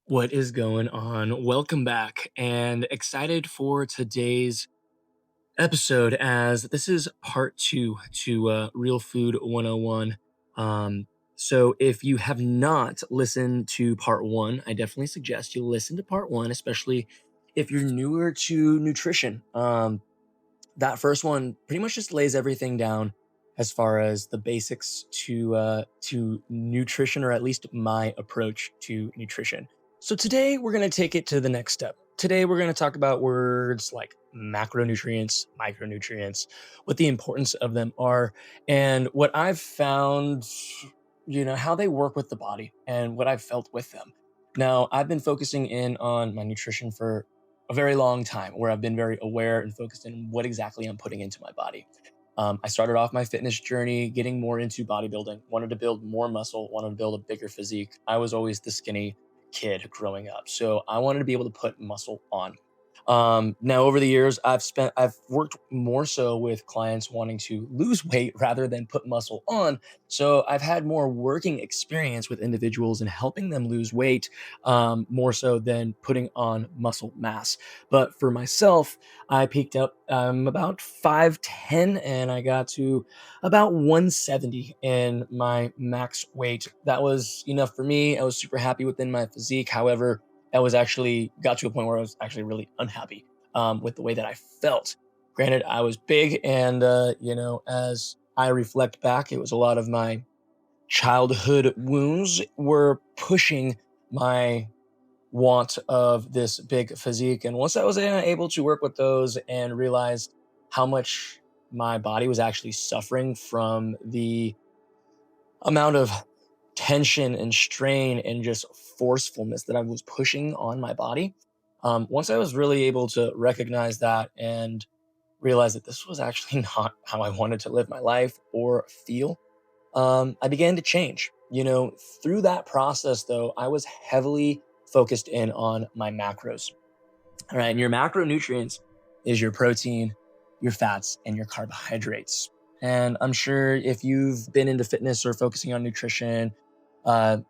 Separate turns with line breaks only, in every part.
What is going on? Welcome back and excited for today's episode as this is part two to Real Food 101. Um, so, if you have not listened to part one, I definitely suggest you listen to part one, especially if you're newer to nutrition. That first one pretty much just lays everything down as far as the basics to nutrition, or at least my approach to nutrition. So today we're going to take it to the next step. Today we're going to talk about words like macronutrients, micronutrients, what the importance of them are, and what I've found, how they work with the body and what I've felt with them. Now, I've been focusing in on my nutrition for a very long time, where I've been very aware and focused in what exactly I'm putting into my body. I started off my fitness journey getting more into bodybuilding, wanted to build more muscle, wanted to build a bigger physique. I was always the skinny kid growing up. So I wanted to be able to put muscle on. Now over the years, I've worked more so with clients wanting to lose weight rather than put muscle on. So I've had more working experience with individuals and helping them lose weight, more so than putting on muscle mass. But for myself, I peaked up about 5'10", and I got to about 170 in my max weight. That was enough for me. I was super happy within my physique. However, I was actually got to a point where I was actually really unhappy with the way that I felt. Granted, I was big, and as I reflect back, it was a lot of my childhood wounds were pushing my want of this big physique. And once I was able to work with those and realized how much my body was actually suffering from the amount of tension and strain and just forcefulness that I was pushing on my body. Once I was really able to recognize that and realize that this was actually not how I wanted to live my life or feel, I began to change. Through that process, though, I was heavily focused in on my macros. All right. And your macronutrients is your protein, your fats, and your carbohydrates. And I'm sure if you've been into fitness or focusing on nutrition,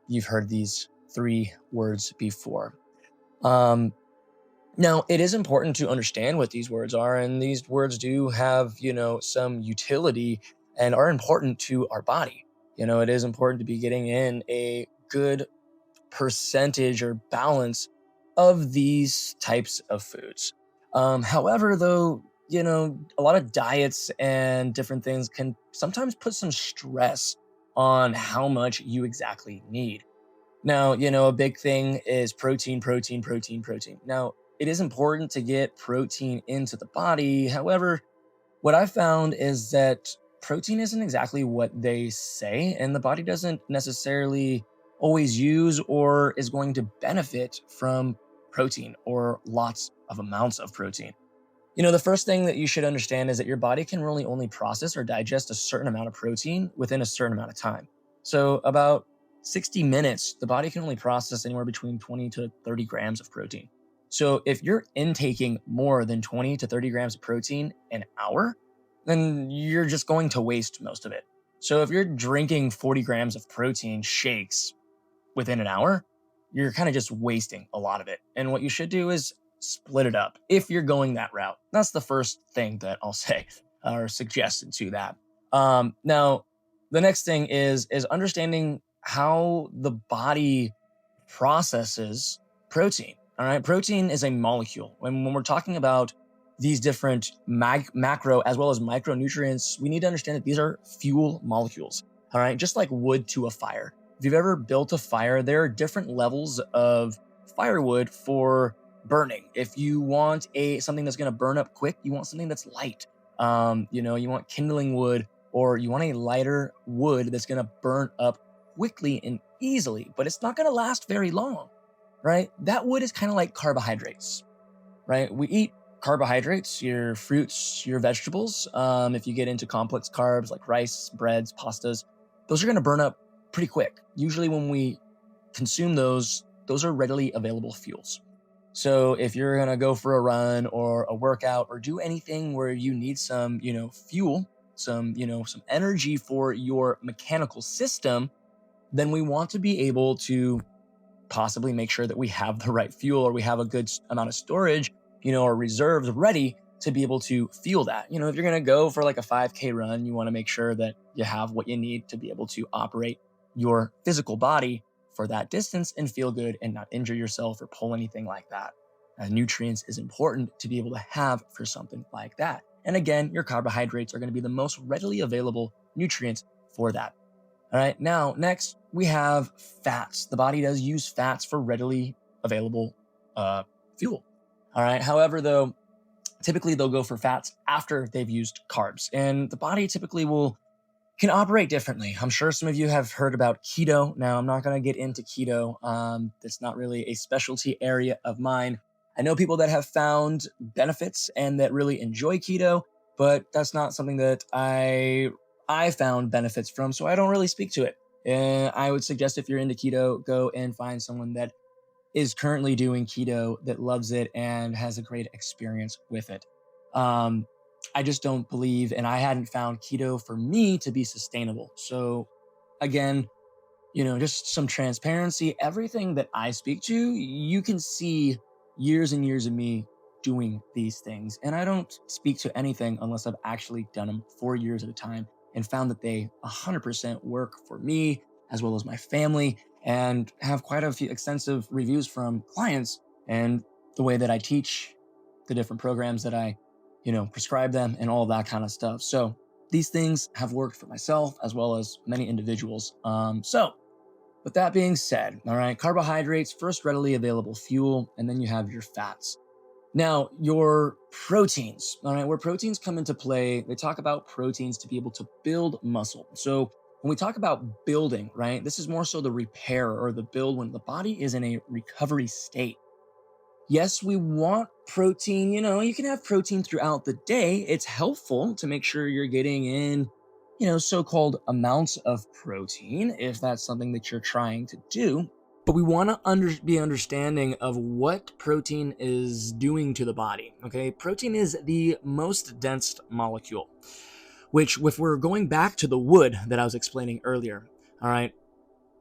you've heard these three words before. Um, Now, it is important to understand what these words are, and these words do have, some utility and are important to our body. It is important to be getting in a good percentage or balance of these types of foods. However, though, a lot of diets and different things can sometimes put some stress on how much you exactly need. Now, a big thing is protein, protein, protein, protein. Now, it is important to get protein into the body. However, what I found is that protein isn't exactly what they say, and the body doesn't necessarily always use or is going to benefit from protein or lots of amounts of protein. The first thing that you should understand is that your body can really only process or digest a certain amount of protein within a certain amount of time. So, about 60 minutes, the body can only process anywhere between 20 to 30 grams of protein. So, if you're intaking more than 20 to 30 grams of protein an hour, then you're just going to waste most of it. So, if you're drinking 40 grams of protein shakes within an hour, you're kind of just wasting a lot of it. And what you should do is split it up if you're going that route. That's the first thing that I'll say or suggest to that. Now, the next thing is understanding how the body processes protein. All right, protein is a molecule. When we're talking about these different macro as well as micronutrients, we need to understand that these are fuel molecules. All right, just like wood to a fire. If you've ever built a fire, there are different levels of firewood for burning. If you want something that's going to burn up quick, you want something that's light. You want kindling wood, or you want a lighter wood that's going to burn up quickly and easily, but it's not going to last very long, right? That wood is kind of like carbohydrates, right? We eat carbohydrates, your fruits, your vegetables. If you get into complex carbs like rice, breads, pastas, those are going to burn up pretty quick. Usually when we consume those are readily available fuels. So if you're going to go for a run or a workout or do anything where you need some, fuel, some energy for your mechanical system, then we want to be able to possibly make sure that we have the right fuel, or we have a good amount of storage, or reserves ready to be able to fuel that. If you're going to go for like a 5K run, you want to make sure that you have what you need to be able to operate your physical body for that distance and feel good and not injure yourself or pull anything like that. Nutrients is important to be able to have for something like that. And again, your carbohydrates are going to be the most readily available nutrients for that. All right, now next we have fats. The body does use fats for readily available fuel. All right, however, though, typically they'll go for fats after they've used carbs, and the body typically can operate differently. I'm sure some of you have heard about keto. Now, I'm not going to get into keto. That's not really a specialty area of mine. I know people that have found benefits and that really enjoy keto, but that's not something that I found benefits from, so I don't really speak to it. And I would suggest, if you're into keto, go and find someone that is currently doing keto, that loves it and has a great experience with it. I just don't believe, and I hadn't found keto for me to be sustainable. So again, just some transparency. Everything that I speak to, you can see years and years of me doing these things. And I don't speak to anything unless I've actually done them for years at a time and found that they 100% work for me as well as my family, and have quite a few extensive reviews from clients and the way that I teach the different programs that I, prescribe them and all of that kind of stuff. So these things have worked for myself as well as many individuals. So with that being said, all right, carbohydrates, first readily available fuel, and then you have your fats. Now, your proteins, all right, where proteins come into play, they talk about proteins to be able to build muscle. So when we talk about building, right, this is more so the repair or the build when the body is in a recovery state. Yes, we want protein. You can have protein throughout the day. It's helpful to make sure you're getting in, so-called amounts of protein, if that's something that you're trying to do. But we want to be understanding of what protein is doing to the body. Okay, protein is the most dense molecule, which, if we're going back to the wood that I was explaining earlier, all right,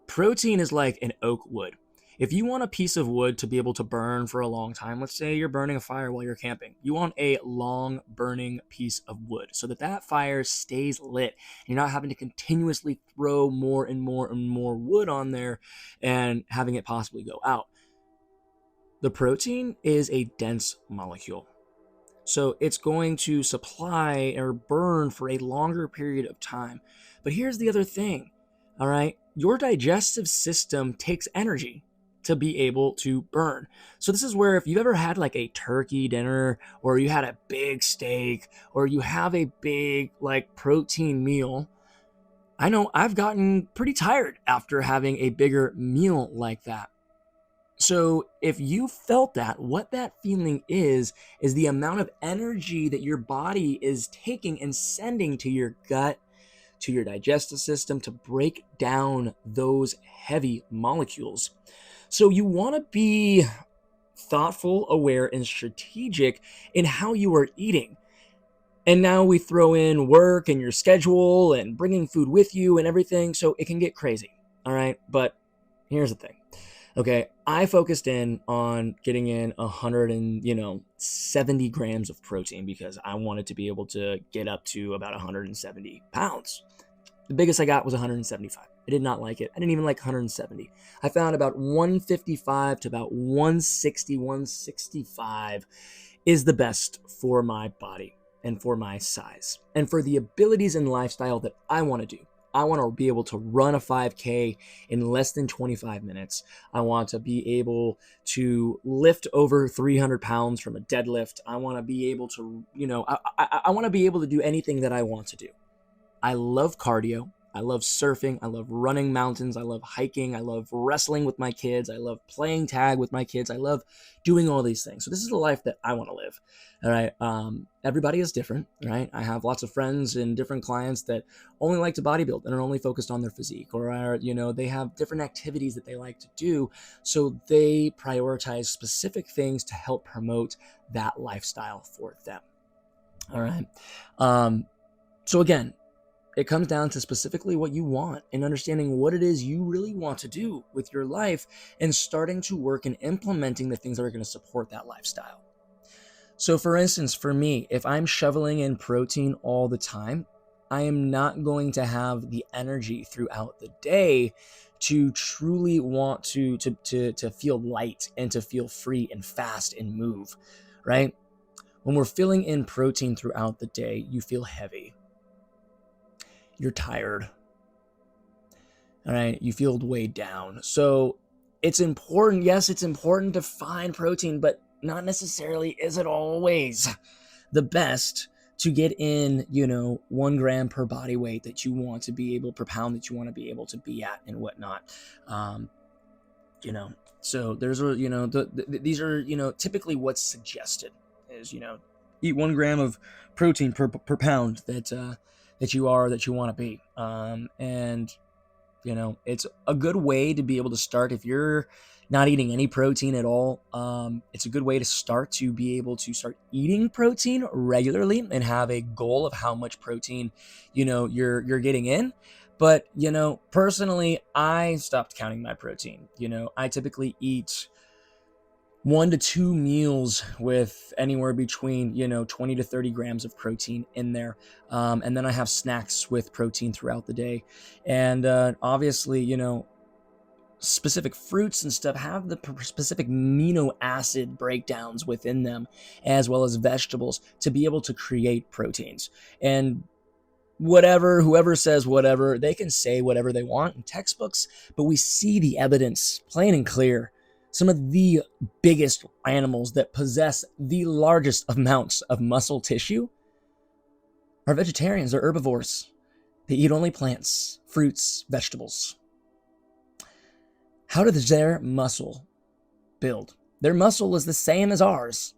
protein is like an oak wood. If you want a piece of wood to be able to burn for a long time, let's say you're burning a fire while you're camping, you want a long burning piece of wood so that fire stays lit. You're not having to continuously throw more and more and more wood on there and having it possibly go out. The protein is a dense molecule, so it's going to supply or burn for a longer period of time. But here's the other thing, all right? Your digestive system takes energy to be able to burn. So this is where, if you've ever had like a turkey dinner, or you had a big steak, or you have a big like protein meal, I know I've gotten pretty tired after having a bigger meal like that. So if you felt that, what that feeling is the amount of energy that your body is taking and sending to your gut, to your digestive system, to break down those heavy molecules. So you want to be thoughtful, aware, and strategic in how you are eating. And now we throw in work and your schedule and bringing food with you and everything, so it can get crazy. All right, but here's the thing. Okay, I focused in on getting in 170 grams of protein because I wanted to be able to get up to about 170 pounds. The biggest I got was 175. I did not like it. I didn't even like 170. I found about 155 to about 160, 165 is the best for my body and for my size and for the abilities and lifestyle that I want to do. I want to be able to run a 5K in less than 25 minutes. I want to be able to lift over 300 pounds from a deadlift. I want to be able to, I want to be able to do anything that I want to do. I love cardio. I love surfing. I love running mountains. I love hiking. I love wrestling with my kids. I love playing tag with my kids. I love doing all these things. So this is the life that I want to live. All right. Everybody is different, right? I have lots of friends and different clients that only like to bodybuild and are only focused on their physique, or are, they have different activities that they like to do. So they prioritize specific things to help promote that lifestyle for them. All right. So again, it comes down to specifically what you want and understanding what it is you really want to do with your life and starting to work and implementing the things that are going to support that lifestyle. So for instance, for me, if I'm shoveling in protein all the time, I am not going to have the energy throughout the day to truly want to feel light and to feel free and fast and move, right? When we're filling in protein throughout the day, you feel heavy. You're tired. All right, you feel weighed down. So it's important, yes, it's important to find protein, but not necessarily is it always the best to get in, 1 gram per body weight that you want to be able per pound that you want to be able to be at and whatnot. So there's these are typically what's suggested is eat 1 gram of protein per pound that you want to be, and it's a good way to be able to start if you're not eating any protein at all. It's a good way to start to be able to start eating protein regularly and have a goal of how much protein, you're getting in. But, personally, I stopped counting my protein. I typically eat 1 to 2 meals with anywhere between 20 to 30 grams of protein in there, and then I have snacks with protein throughout the day. And obviously, specific fruits and stuff have the specific amino acid breakdowns within them, as well as vegetables, to be able to create proteins. And whoever says whatever, they can say whatever they want in textbooks, but we see the evidence plain and clear. Some of the biggest animals that possess the largest amounts of muscle tissue are vegetarians or herbivores. They eat only plants, fruits, vegetables. How does their muscle build? Their muscle is the same as ours.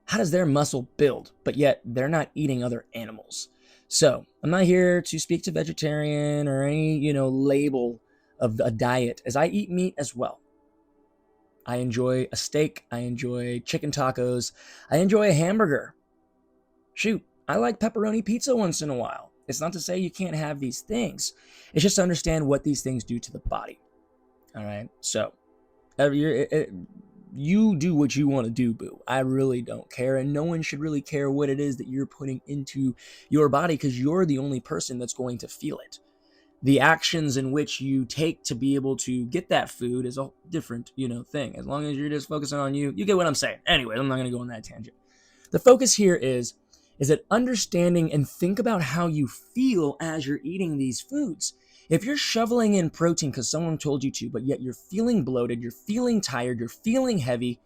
How does their muscle build, but yet they're not eating other animals? So I'm not here to speak to vegetarian or any, label of a diet, as I eat meat as well. I enjoy a steak. I enjoy chicken tacos. I enjoy a hamburger. Shoot, I like pepperoni pizza once in a while. It's not to say you can't have these things. It's just to understand what these things do to the body. All right. So you do what you want to do, boo. I really don't care. And no one should really care what it is that you're putting into your body, because you're the only person that's going to feel it. The actions in which you take to be able to get that food is a different, thing. As long as you're just focusing on you get what I'm saying. Anyway, I'm not going to go on that tangent. The focus here is that understanding and think about how you feel as you're eating these foods. If you're shoveling in protein because someone told you to, but yet you're feeling bloated, you're feeling tired, you're feeling heavy,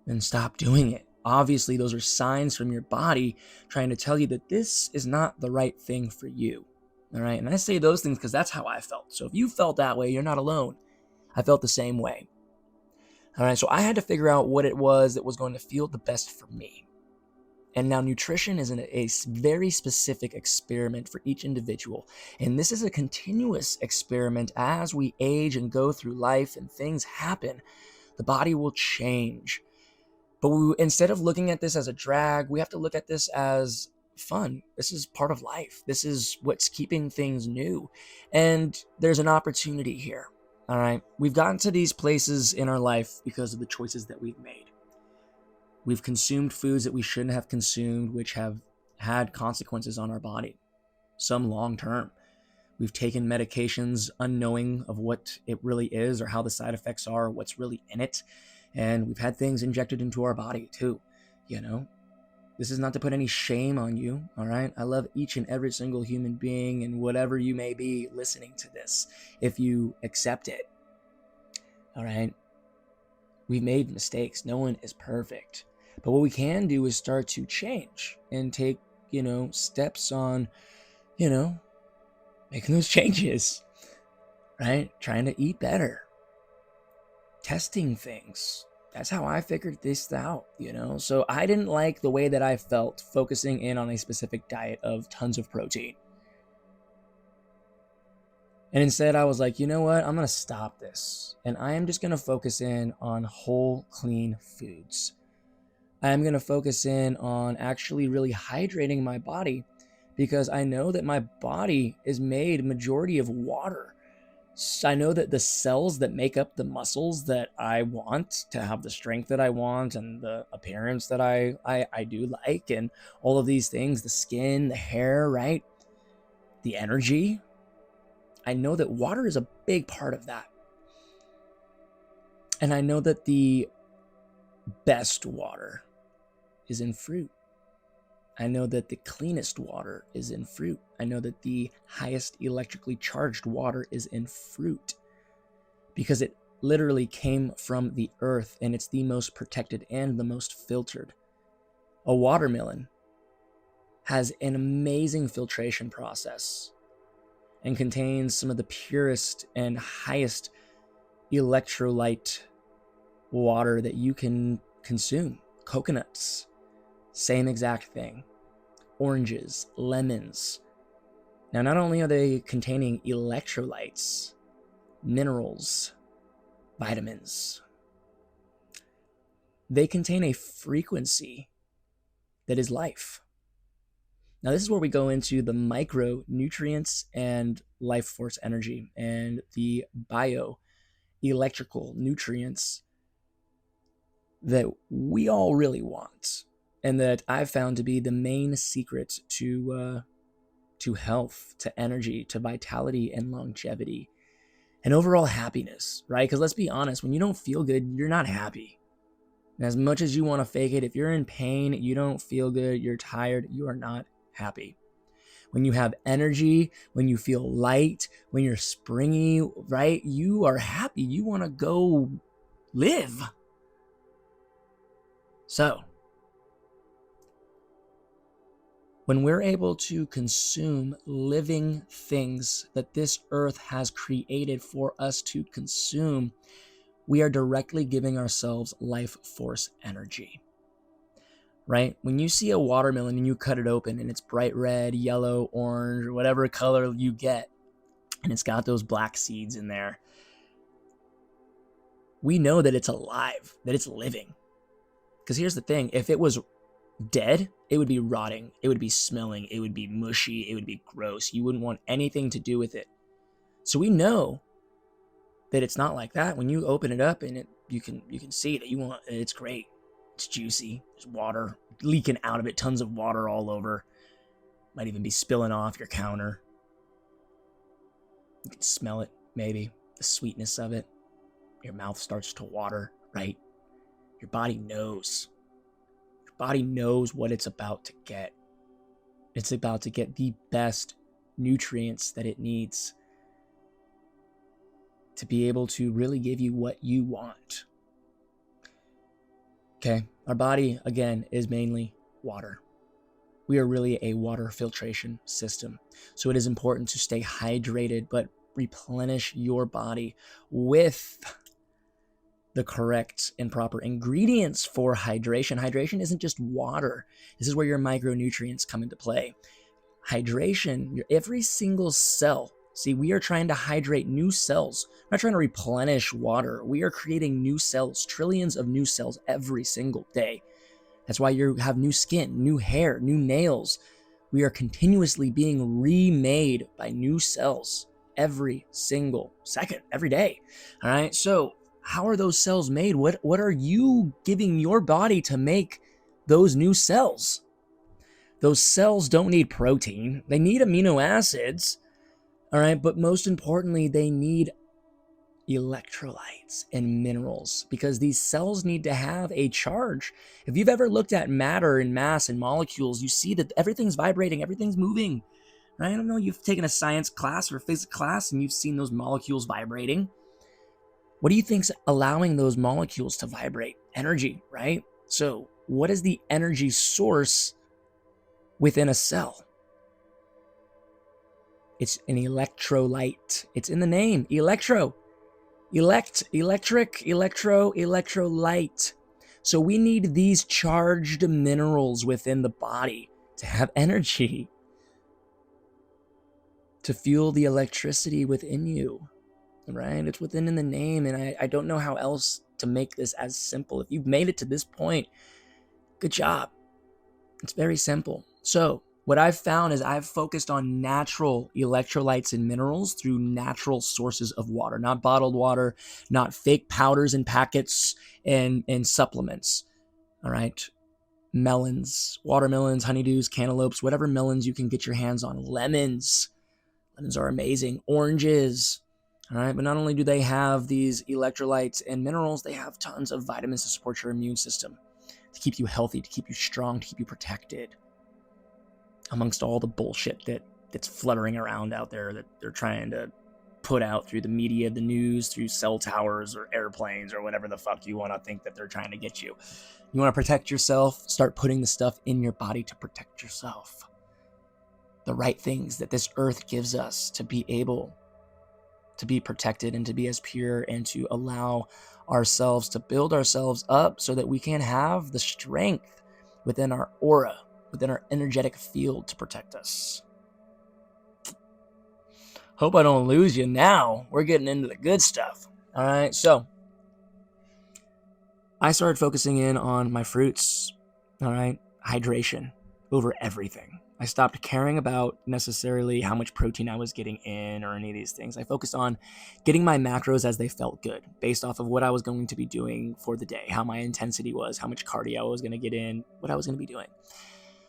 then stop doing it. Obviously, those are signs from your body trying to tell you that this is not the right thing for you. All right. And I say those things because that's how I felt. So if you felt that way, you're not alone. I felt the same way. All right. So I had to figure out what it was that was going to feel the best for me. And now nutrition is a very specific experiment for each individual. And this is a continuous experiment as we age and go through life and things happen. The body will change. But instead of looking at this as a drag, we have to look at this as fun. This is part of life. This is what's keeping things new. And there's an opportunity here. All right. We've gotten to these places in our life because of the choices that we've made. We've consumed foods that we shouldn't have consumed, which have had consequences on our body, some long term. We've taken medications unknowing of what it really is or how the side effects are, or what's really in it. And we've had things injected into our body too. This is not to put any shame on you, all right? I love each and every single human being and whatever you may be listening to this, if you accept it, all right? We've made mistakes. No one is perfect. But what we can do is start to change and take, steps on, making those changes, right? Trying to eat better, testing things. That's how I figured this out, So I didn't like the way that I felt focusing in on a specific diet of tons of protein. And instead I was like, you know what? I'm going to stop this. And I am just going to focus in on whole, clean foods. I'm going to focus in on actually really hydrating my body because I know that my body is made majority of water. I know that the cells that make up the muscles that I want to have the strength that I want and the appearance that I do like, and all of these things, the skin, the hair, right? The energy. I know that water is a big part of that. And I know that the best water is in fruit. I know that the cleanest water is in fruit. I know that the highest electrically charged water is in fruit because it literally came from the earth and it's the most protected and the most filtered. A watermelon has an amazing filtration process and contains some of the purest and highest electrolyte water that you can consume. Coconuts, same exact thing. Oranges, lemons. Now, not only are they containing electrolytes, minerals, vitamins, they contain a frequency that is life. Now, this is where we go into the micronutrients and life force energy and the bioelectrical nutrients that we all really want, and that I've found to be the main secret to health, to energy, to vitality and longevity, and overall happiness, right? Because let's be honest, when you don't feel good, you're not happy. And as much as you want to fake it, if you're in pain, you don't feel good, you're tired, you are not happy. When you have energy, when you feel light, when you're springy, right? You are happy. You want to go live. So, when we're able to consume living things that this earth has created for us to consume, we are directly giving ourselves life force energy, right? When you see a watermelon and you cut it open and it's bright red, yellow, orange, or whatever color you get, and it's got those black seeds in there, we know that it's alive, that it's living. Because here's the thing, if it was dead, it would be rotting, it would be smelling, it would be mushy, it would be gross. You wouldn't want anything to do with it. So we know that it's not like that. When you open it up and you can see that it's great. It's juicy. There's water leaking out of it, tons of water all over. Might even be spilling off your counter. You can smell it, maybe the sweetness of it. Your mouth starts to water, right? Your body knows. Your body knows what it's about to get. It's about to get the best nutrients that it needs to be able to really give you what you want. Okay, our body, again, is mainly water. We are really a water filtration system. So it is important to stay hydrated, but replenish your body with the correct and proper ingredients for hydration. Hydration isn't just water. This is where your micronutrients come into play. Hydration, every single cell. See, we are trying to hydrate new cells. We're not trying to replenish water. We are creating new cells, trillions of new cells every single day. That's why you have new skin, new hair, new nails. We are continuously being remade by new cells every single second, every day. All right, so how are those cells made? What are you giving your body to make those new cells? Those cells don't need protein. They need amino acids, all right? But most importantly, they need electrolytes and minerals because these cells need to have a charge. If you've ever looked at matter and mass and molecules, you see that everything's vibrating, everything's moving, right? I don't know, you've taken a science class or a physics class and you've seen those molecules vibrating. What do you think's allowing those molecules to vibrate? Energy, right? So what is the energy source within a cell? It's an electrolyte. It's in the name, electro. Electrolyte. So we need these charged minerals within the body to have energy, to fuel the electricity within you. Right? It's within in the name, and I don't know how else to make this as simple. If you've made it to this point, good job. It's very simple. So What I've found is I've focused on natural electrolytes and minerals through natural sources of water, not bottled water, not fake powders and packets and supplements. All right. Melons, watermelons, honeydews, cantaloupes, whatever melons you can get your hands on. Lemons. Lemons are amazing. Oranges. All right. But not only do they have these electrolytes and minerals, they have tons of vitamins to support your immune system, to keep you healthy, to keep you strong, to keep you protected amongst all the bullshit that's fluttering around out there that they're trying to put out through the media, the news, through cell towers or airplanes or whatever the fuck you want to think that they're trying to get you. You want to protect yourself, start putting the stuff in your body to protect yourself. The right things that this earth gives us to be able to be protected and to be as pure and to allow ourselves to build ourselves up so that we can have the strength within our aura, within our energetic field to protect us. Hope I don't lose you now. We're getting into the good stuff. All right, so I started focusing in on my fruits, all right, hydration over everything. I stopped caring about necessarily how much protein I was getting in or any of these things. I focused on getting my macros as they felt good, based off of what I was going to be doing for the day, how my intensity was, how much cardio I was going to get in, what I was going to be doing.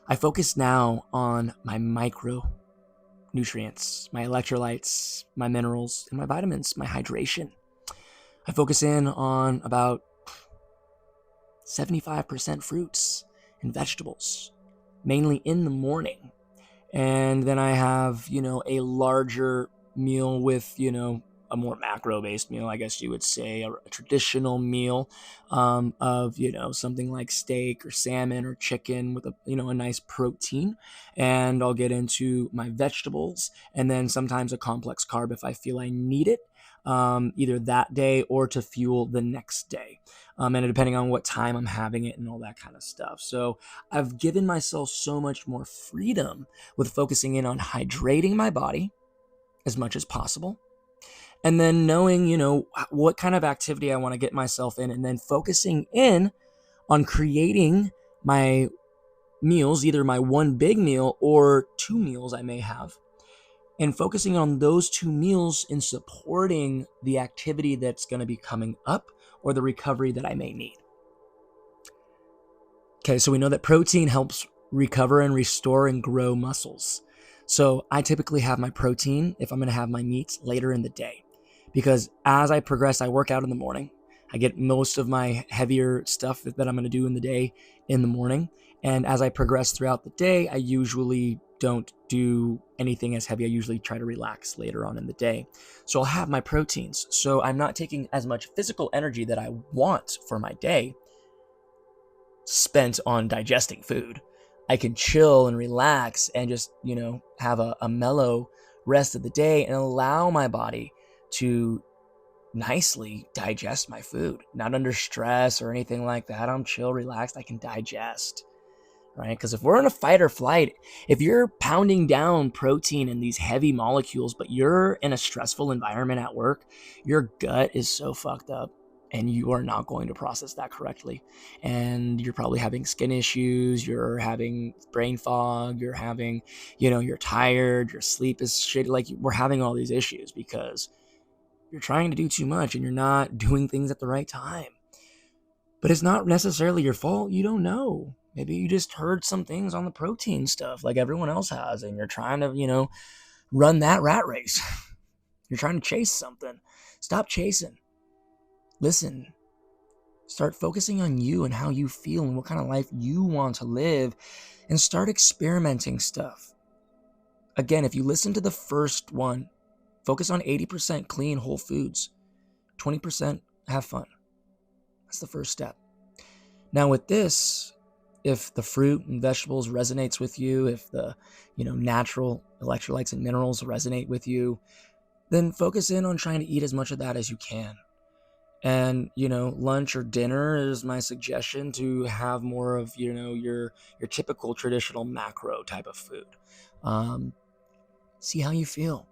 I focus now on my micronutrients, my electrolytes, my minerals, and my vitamins, my hydration. I focus in on about 75% fruits and vegetables, mainly in the morning. And then I have, a larger meal with, a more macro-based meal, I guess you would say, a traditional meal of, something like steak or salmon or chicken with a nice protein. And I'll get into my vegetables and then sometimes a complex carb if I feel I need it, either that day or to fuel the next day. And depending on what time I'm having it and all that kind of stuff. So I've given myself so much more freedom with focusing in on hydrating my body as much as possible. And then knowing, what kind of activity I want to get myself in, and then focusing in on creating my meals, either my one big meal or two meals I may have, and focusing on those two meals in supporting the activity that's going to be coming up or the recovery that I may need. Okay, so we know that protein helps recover and restore and grow muscles. So I typically have my protein, if I'm going to have my meats, later in the day. Because as I progress, I work out in the morning. I get most of my heavier stuff that I'm going to do in the day in the morning. And as I progress throughout the day, I usually don't do anything as heavy. I usually try to relax later on in the day. So I'll have my proteins. So I'm not taking as much physical energy that I want for my day spent on digesting food. I can chill and relax and just, have a mellow rest of the day and allow my body to nicely digest my food, not under stress or anything like that. I'm chill, relaxed. I can digest, right? Because if we're in a fight or flight, if you're pounding down protein in these heavy molecules, but you're in a stressful environment at work, your gut is so fucked up and you are not going to process that correctly. And you're probably having skin issues, you're having brain fog, you're having, you're tired, your sleep is shitty. Like, we're having all these issues because you're trying to do too much and you're not doing things at the right time. But it's not necessarily your fault. You don't know. Maybe you just heard some things on the protein stuff like everyone else has, and you're trying to, run that rat race. You're trying to chase something. Stop chasing. Listen. Start focusing on you and how you feel and what kind of life you want to live, and start experimenting stuff. Again, if you listen to the first one, focus on 80% clean whole foods, 20% have fun. That's the first step. Now with this, if the fruit and vegetables resonates with you, if the, natural electrolytes and minerals resonate with you, then focus in on trying to eat as much of that as you can. And, lunch or dinner is my suggestion to have more of, your typical traditional macro type of food. See how you feel.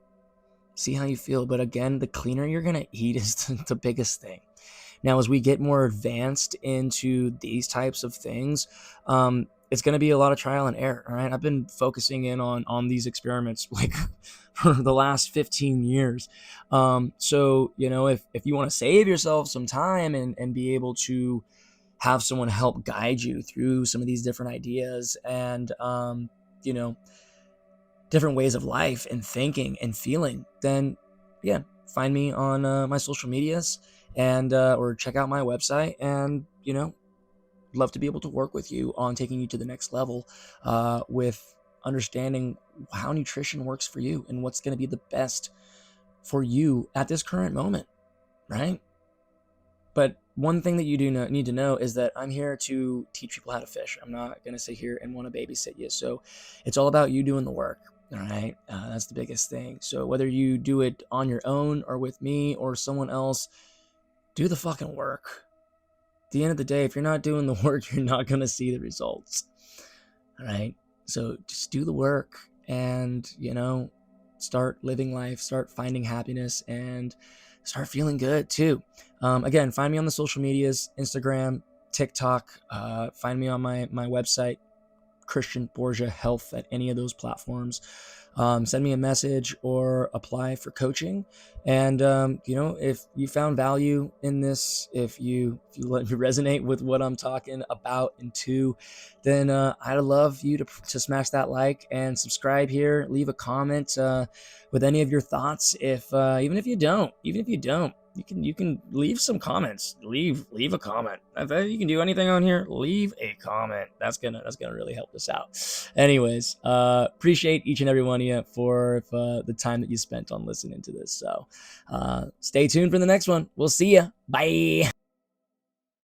See how you feel. But again, the cleaner you're going to eat is the biggest thing. Now, as we get more advanced into these types of things, it's going to be a lot of trial and error. All right. I've been focusing in on these experiments like for the last 15 years. So, if you want to save yourself some time and be able to have someone help guide you through some of these different ideas and, you know, different ways of life and thinking and feeling, then yeah, find me on my social medias and or check out my website, and love to be able to work with you on taking you to the next level with understanding how nutrition works for you and what's going to be the best for you at this current moment, right? But one thing that you do need to know is that I'm here to teach people how to fish. I'm not going to sit here and want to babysit you. So it's all about you doing the work. All right. That's the biggest thing. So whether you do it on your own or with me or someone else, do the fucking work. At the end of the day, if you're not doing the work, you're not going to see the results. All right. So just do the work and, start living life, start finding happiness, and start feeling good too. Again, find me on the social medias, Instagram, TikTok. Find me on my website, Christian Borja Health, at any of those platforms. Send me a message or apply for coaching. And if you found value in this, if you resonate with what I'm talking about and to, then I'd love you to smash that like and subscribe here. Leave a comment with any of your thoughts. If even if you don't, you can leave some comments. Leave a comment. If you can do anything on here, leave a comment. That's gonna really help us out. Anyways, appreciate each and every one of you for the time that you spent on listening to this. So stay tuned for the next one. We'll see ya. Bye.